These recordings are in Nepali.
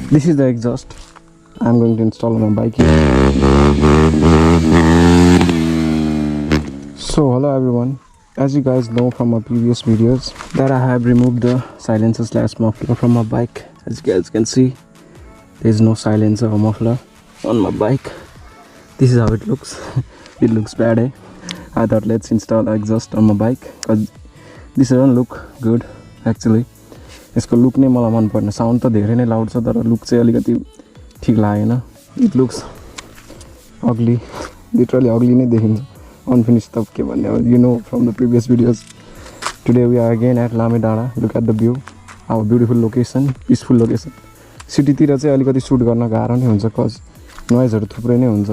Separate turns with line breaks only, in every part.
This is the exhaust I'm going to install on my bike here. So hello everyone, as you guys know from my previous videos that I have removed the silencer / muffler from my bike. As you guys can see, there is no silencer or muffler on my bike. This is how it looks. It looks bad, eh? I thought let's install exhaust on my bike because this doesn't look good actually. यसको लुक नै मलाई मन पर्दैन. साउन्ड त धेरै नै लाउड छ तर लुक चाहिँ अलिकति ठीक लागेन. It looks ugly, literally ugly नै देखिन्छ. अनफिनिश त के भन्ने हो, you know from the previous videos. Today we are again at Lame डाँडा. Look at the view, our beautiful location, peaceful location. सिटीतिर चाहिँ अलिकति सुट गर्न गाह्रो नै हुन्छ कज नोइजहरू थुप्रै नै हुन्छ,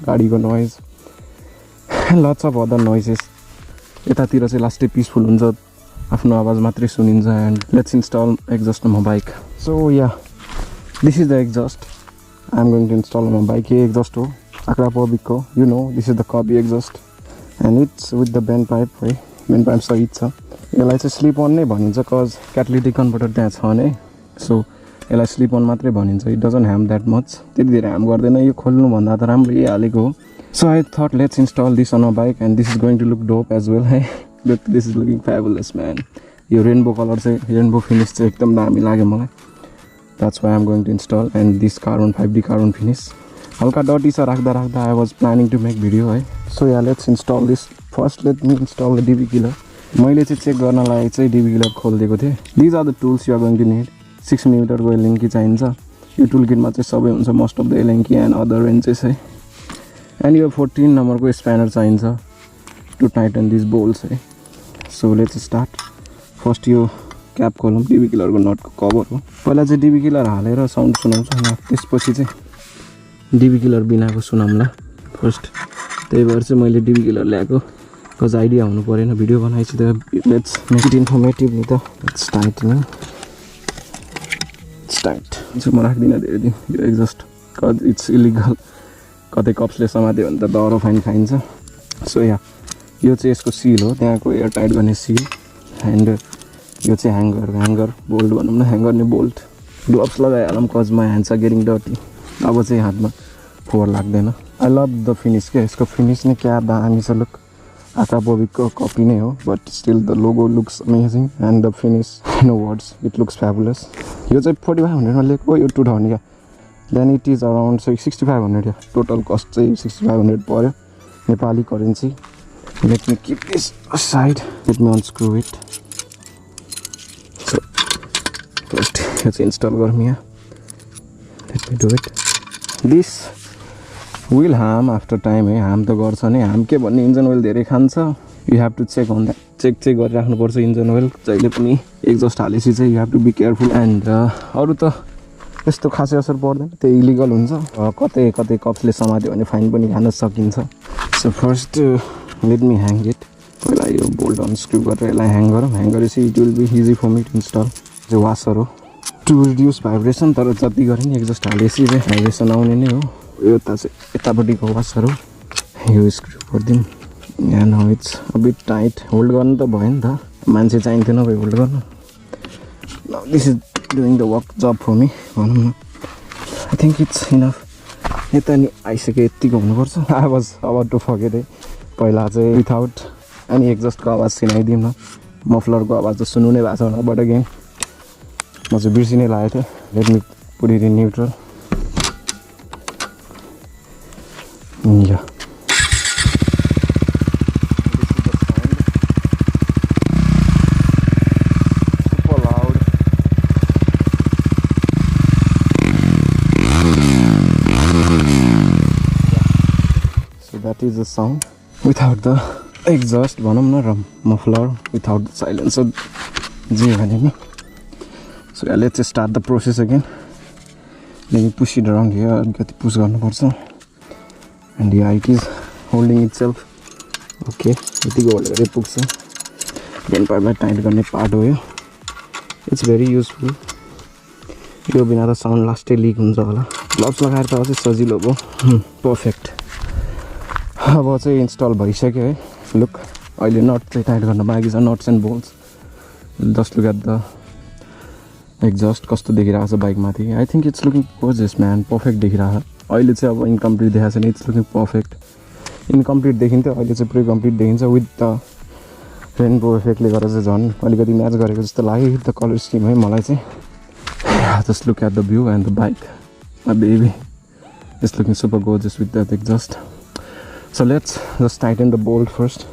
गाडीको noise, lots of other noises. यतातिर चाहिँ लास्टै पिसफुल हुन्छ, आफ्नो आवाज मात्रै सुनिन्छ. And let's install exhaust on my bike. So yeah, this is the exhaust I am going to install on my bike. यो एक्जस्ट हो Akrapovic, you know, this is the copy exhaust and it's with the bend pipe, है. bend pipe सहित छ. यसलाई चाहिँ स्लिप अन नै भनिन्छ कज क्याटालिटिक कन्भर्टर त्यहाँ छ नै. सो यसलाई स्लिप अन मात्रै भनिन्छ. It doesn't Ham that much, त्यति धेरै ह्याम गर्दैन. यो खोल्नुभन्दा त राम्रो यही हालेको हो. So I thought let's install this on a bike and this is going to look dope as well, है. Look, this is looking fabulous man. यो रेनबो कलर चाहिँ, रेनबो फिनिस चाहिँ एकदम दामी लाग्यो मलाई. That's why I am going to install. And this carbon 5D carbon finish हल्का डटी छ. राख्दा राख्दा I was planning to make video, है. So yeah, let's install this. First let me install the DB killer. मैले चाहिँ चेक गर्नलाई चाहिँ डिबी किलर खोलिदिएको थिएँ. These are the tools you are going to need. 6 मिलिमिटरको एलेङ्की चाहिन्छ. यो टुल किटमा चाहिँ सबै हुन्छ, most of the allen key and other wrenches, है. एन्ड यो 14 नम्बरको स्प्यानर चाहिन्छ टु टाइटन दिस बोल्स, है. So let's start. फर्स्ट यो क्याप खोलौँ. डिबी किलरको नटको कभर हो. पहिला चाहिँ डिबी किलर हालेर साउन्ड सुनाउँछ, अनि त्यसपछि चाहिँ डिबी किलर बिनाको सुनाउँला फर्स्ट. त्यही भएर चाहिँ मैले डिबी किलर ल्याएको कज आइडिया हुनु परेन भिडियो बनाएपछि त. लेट्स मेक इट इन्फर्मेटिभ नि त. इट्स टाइट नि, इट्स टाइट. चाहिँ म राख्दिनँ धेरै दिन यो एक्जस्ट कज इट्स इलिगल. कतै कप्सले समात्यो भने त दरो फाइन खाइन्छ. सो या, यो चाहिँ यसको सिल हो, त्यहाँको एयर टाइट गर्ने सिल. एन्ड यो चाहिँ ह्याङ्गर बोल्ट भनौँ न, ह्याङ्गर नि बोल्ट. ग्लोभ्स लगाइहालौँ cause my hands are getting dirty. अब चाहिँ हातमा फोहोर लाग्दैन. आई लभ द फिनिस क्या. यसको फिनिस नै क्या दामी छ. लुक, Akrapovicको कपी नै हो but still the logo looks amazing and the finish, no words, it looks fabulous. यो चाहिँ 4500मा लिएको, यो 2000 क्या. देन इट इज अराउन्ड 6500 क्या. टोटल कस्ट चाहिँ 6500 पर्यो Nepali currency. Late me keep this aside. Let me unscrew it. So first यो चाहिँ इन्स्टल गरौँ यहाँ. Late me do it. This will harm after time, है. हार्म त गर्छ नै. हार्म के भन्ने, इन्जन ओइल धेरै खान्छ. You have to check on that. Check गरिराख्नुपर्छ इन्जन ओइल जहिले पनि. एक्जस्ट हालेपछि चाहिँ you have to be careful. And अरू त त्यस्तो खासै असर पर्दैन, त्यो इलिगल हुन्छ. कतै कप्सले समात्यो भने फाइन पनि खान सकिन्छ. So first let me hang it. पहिला यो बोल्ट अनस्क्रू गरेर यसलाई ह्याङ गरौँ. ह्याङ गरेपछि it will be easy for me to install. जो वासर हो टु रिड्युस भाइब्रेसन. तर जति गरे नि एक्जस्ट हालेपछि चाहिँ भाइब्रेसन आउने नै हो. यो त चाहिँ यतापट्टिको वासर हो. यो स्क्रु गरिदिउँ. And how it's a bit tight. Hold गर्नु त भयो नि त, मान्छे चाहिन्थ्यो नभए होल्ड गर्नु. This is doing the work job for me भनौँ न. I think it's enough. यता नि आइसक्यो, यत्तिको हुनुपर्छ. I was about to forget, है. पहिला चाहिँ विथआउट एनी एक्जस्टको आवाज सुनाइदिउँ न. मफलरको आवाज त सुन्नु नै भएको छ होला. बट अगेन म चाहिँ बिर्सिनै लागेको थियो. Let me put it in neutral. Yeah, that is the sound without the exhaust भनौँ न, र muffler without the silencer, जे भने नि. So yeah, let's start the process again. Let me push it around here. अलिकति पुश गर्नुपर्छ. And yeah, it is holding itself. Okay, यतिको होल्ड गरेर पुग्छ. देन पाइपलाई टाइट गर्ने पार्ट हो यो. It's very useful. यो बिना त साउन्ड लास्टै लिक हुन्छ होला. ग्लोभ्स लगाएर त अझै सजिलो भयो. पर्फेक्ट. अब चाहिँ इन्स्टल भइसक्यो, है. लुक, अहिले नट चाहिँ टाइट गर्न बाँकी छ. Nuts and bolts. Just look at the exhaust कस्तो देखिरहेको छ बाइक माथि I think it's looking gorgeous man perfect देखिरहेको छ अहिले चाहिँ अब incomplete देखाएको छैन it's looking perfect incomplete देखिन्थ्यो अहिले चाहिँ पुरै complete देखिन्छ with the rainbow effect ले गर्दा चाहिँ झन् अलिकति म्याच गरेको जस्तो लाग्यो the color scheme है मलाई चाहिँ just look at the view and the bike my baby it's looking super gorgeous with that exhaust so let's just tighten the bolt first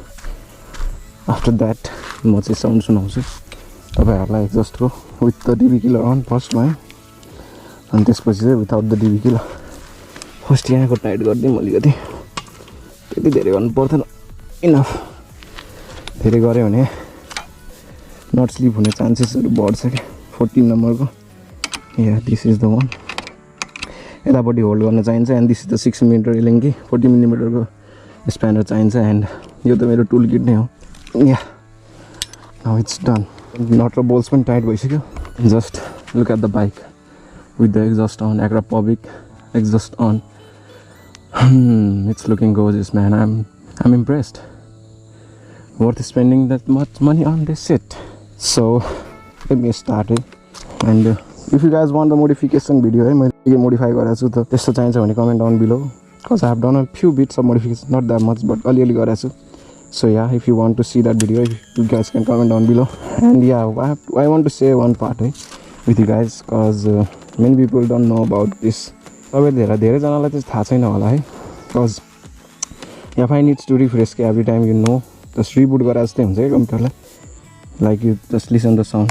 after that म चाहिँ साउन्ड सुनाउँछु तपाईहरुलाई exhaust को with the DB killer on first मा अनि त्यसपछि चाहिँ without the DB killer first यहाँको टाइट गर्दिम अलिकति त्यति धेरै गर्नु पर्दैन इनफ धेरै गरे भने नट स्लिप हुने चान्सेसहरु बढ्छ के 14 नम्बरको या दिस इज द वान यतापट्टि होल्ड गर्न चाहिन्छ एन्ड दिस इज द 6 मिमी एलिङ्गी 40 मिमी को स्प्यानर चाहिन्छ एन्ड यो त मेरो टुल किट नै हो yeah now it's done nut र बोल्ट्स पनि टाइट भइसक्यो just look at the bike with the exhaust on Akrapovic exhaust on it's looking gorgeous man I'm impressed worth spending that much money on this shit so let me start it and if you guys want the modification video है मैले के modify गरेको छु त त्यस्तो चाहिन्छ भने comment down below because I have done a few bits of modification not that much but अलिअलि गरेको छु so yeah if you want to see that video you guys can comment down below and yeah I want to say one part with you guys because many people don't know about this धेरै जनालाई चाहिँ थाहा छैन होला है because if I needs to refresh every time you know just reboot गरे जस्तै हुन्छ के कम्प्युटरलाई like you just listen the sound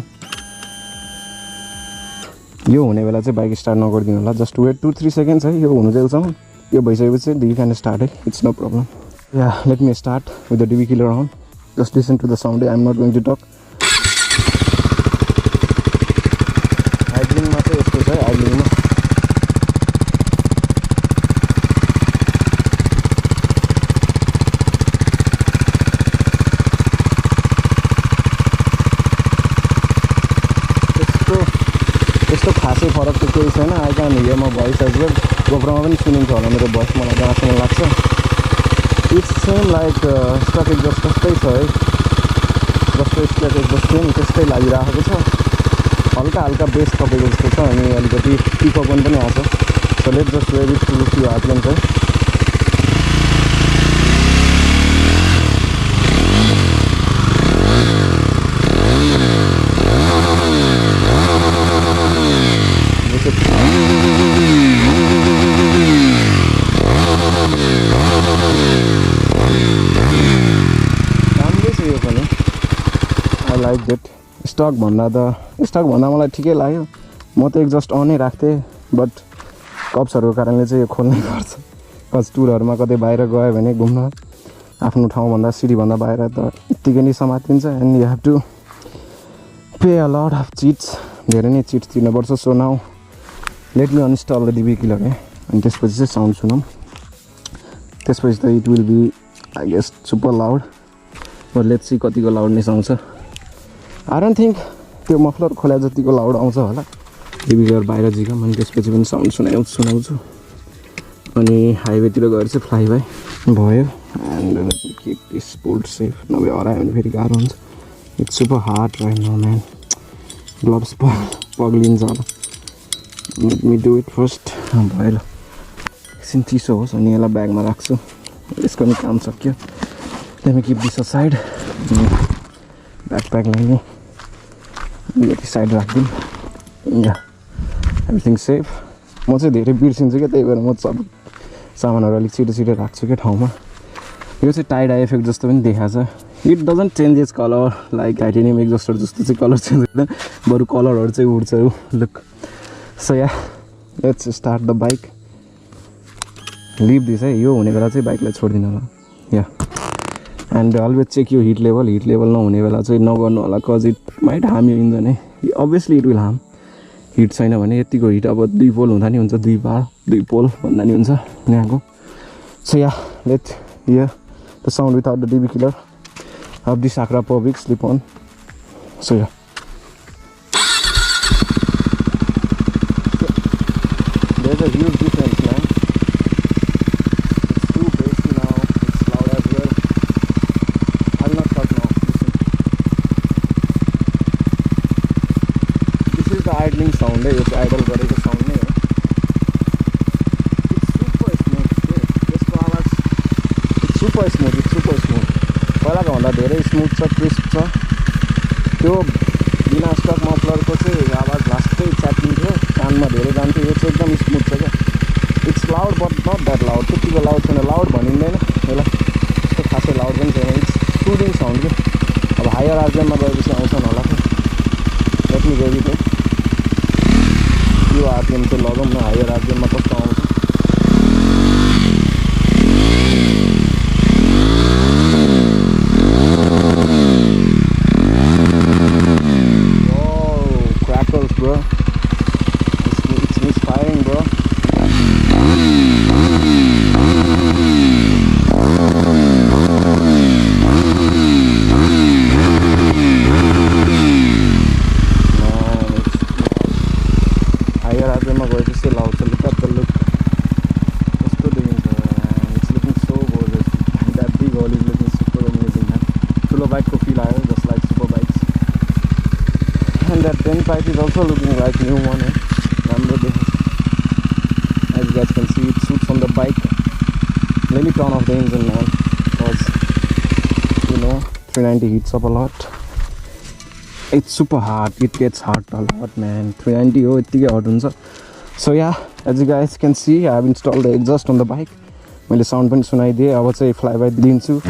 यो हुने बेला चाहिँ बाइक स्टार्ट नगर्दिनु होला जस्ट वेट 2-3 सेकेन्ड्स है यो हुनु जेलसम्म यो भइसकेपछि चाहिँ you can start है it's no problem yeah let me start with the DB killer on just listen to the sound I'm not going to talk idling मा चाहिँ यस्तो छ idling मा त्यस्तो खासै फरक त केही छैन I can hear my voice as well गोप्रोमा पनि सुनिन्छ होला मेरो भोइस मलाई जहाँसम्म लाग्छ it's same like stock exhaust जस्तै छ है जस्तो स्टक एक्जस्ट थियो नि त्यस्तै लागिरहेको छ हल्का हल्का बेस थपेको जस्तो छ अनि अलिकति पिकअप पनि आएको so let's just wait it to look you हार्डलेन्स है I like that स्टक भन्दा मलाई ठिकै लाग्यो म त एक्जस्ट अनै राख्थेँ बट कप्सहरूको कारणले चाहिँ यो खोल्नै पर्छ कज टुरहरूमा कतै बाहिर गयो भने घुम्न आफ्नो ठाउँभन्दा सिटीभन्दा बाहिर त यत्तिकै नै समातिन्छ and you have to pay a lot of chits धेरै नै चिट्स तिर्नुपर्छ so now let me uninstall the DB killer है अनि त्यसपछि चाहिँ साउन्ड सुनौँ त्यसपछि त it will be I guess super loud but let's see कतिको लाउडनेस आउँछ आई डोन्ट थिङ्क त्यो मफलर खोला जतिको लाउड आउँछ होला DB killer बाहिर झिकम अनि त्यसपछि पनि साउन्ड सुनाउँछु अनि हाइवेतिर गएर चाहिँ फ्लाइ बाई भयो and keep this bolt safe नभए हरायो भने फेरि गाह्रो हुन्छ it's super hard right now man gloves पग्लिन्छ होला let me do it first भयो ल एकछिन चिसो होस् अनि यसलाई ब्यागमा राख्छु यसको नि काम सक्यो let me keep this aside ब्याकप्याकलाई नि यति साइड राखिदिउँ या एभ्रिथिङ सेफ म चाहिँ धेरै बिर्सिन्छु क्या त्यही भएर म सब सामानहरू अलिक छिटो राख्छु क्या ठाउँमा यो चाहिँ टाइड आइ इफेक्ट जस्तो पनि देखाएको छ it doesn't change its colour like titanium exhauster जस्तो चाहिँ कलर चेन्ज हुँदैन बरु कलरहरू चाहिँ उड्छ look so yeah let's start the bike leave this है यो हुने बेला चाहिँ बाइकलाई छोडिदिनु होला या एन्ड अलवेज चेक यो हिट लेभल नहुने बेला चाहिँ नगर्नु होला कज इट माइट हार्म यो इन्जन है obviously it will harm heat छैन भने यतिको हिट अब 2 पोल हुँदा नि हुन्छ 2 पोल भन्दा नि हुन्छ यहाँको so yeah let hear the sound without the DB killer of this Akrapovic slip on so yeah there's a huge difference man it's too bassy now it's loud as well I'll not cut now listen this is the idling sound है, यो चाहिँ idle गरेको sound नै हो. It's super smooth. It's super smooth. पहिलाको भन्दा धेरै स्मुथ छ, क्रिस्प छ. त्यो बिना स्टक मफलरको चाहिँ आवाज लास्टै च्याटिङ थियो, कानमा धेरै जान्थ्यो. यो चाहिँ एकदम स्मुथ छ क्या. It's loud but not that loud. त्यतिको लाउड छैन, लाउड भनिँदैन यसलाई, त्यस्तो खासै लाउड पनि छैन. इट्स सुदिङ साउन्ड क्या. अब हायर आरपिएममा गएपछि आउँछन् होला क्या. लेट मी गो विथ यो आरपिएम चाहिँ लगाउँ न, हायर आरपिएममा कस्तो आउँछ. Bro, it's misfiring, bro. Higher RPM ma gayeपछि loud छ. Look at the look. कस्तो देखिन्छ man. It's looking so gorgeous. That big hole is looking super amazing, man. ठुलो बाइकको feel आयो, just like super bikes. And that dent pipe is also looking like new one. As you guys can see, it suits on the bike. Let me turn off the engine, man, because 390 heats up a lot. It's super hot. It gets hot a lot, man. 390 oh यतिकै hot हुन्छ. So yeah, as you guys can see, I have installed the exhaust on the bike. मैले sound पनि सुनाइदिएँ. अब चाहिँ flyby दिन्छु.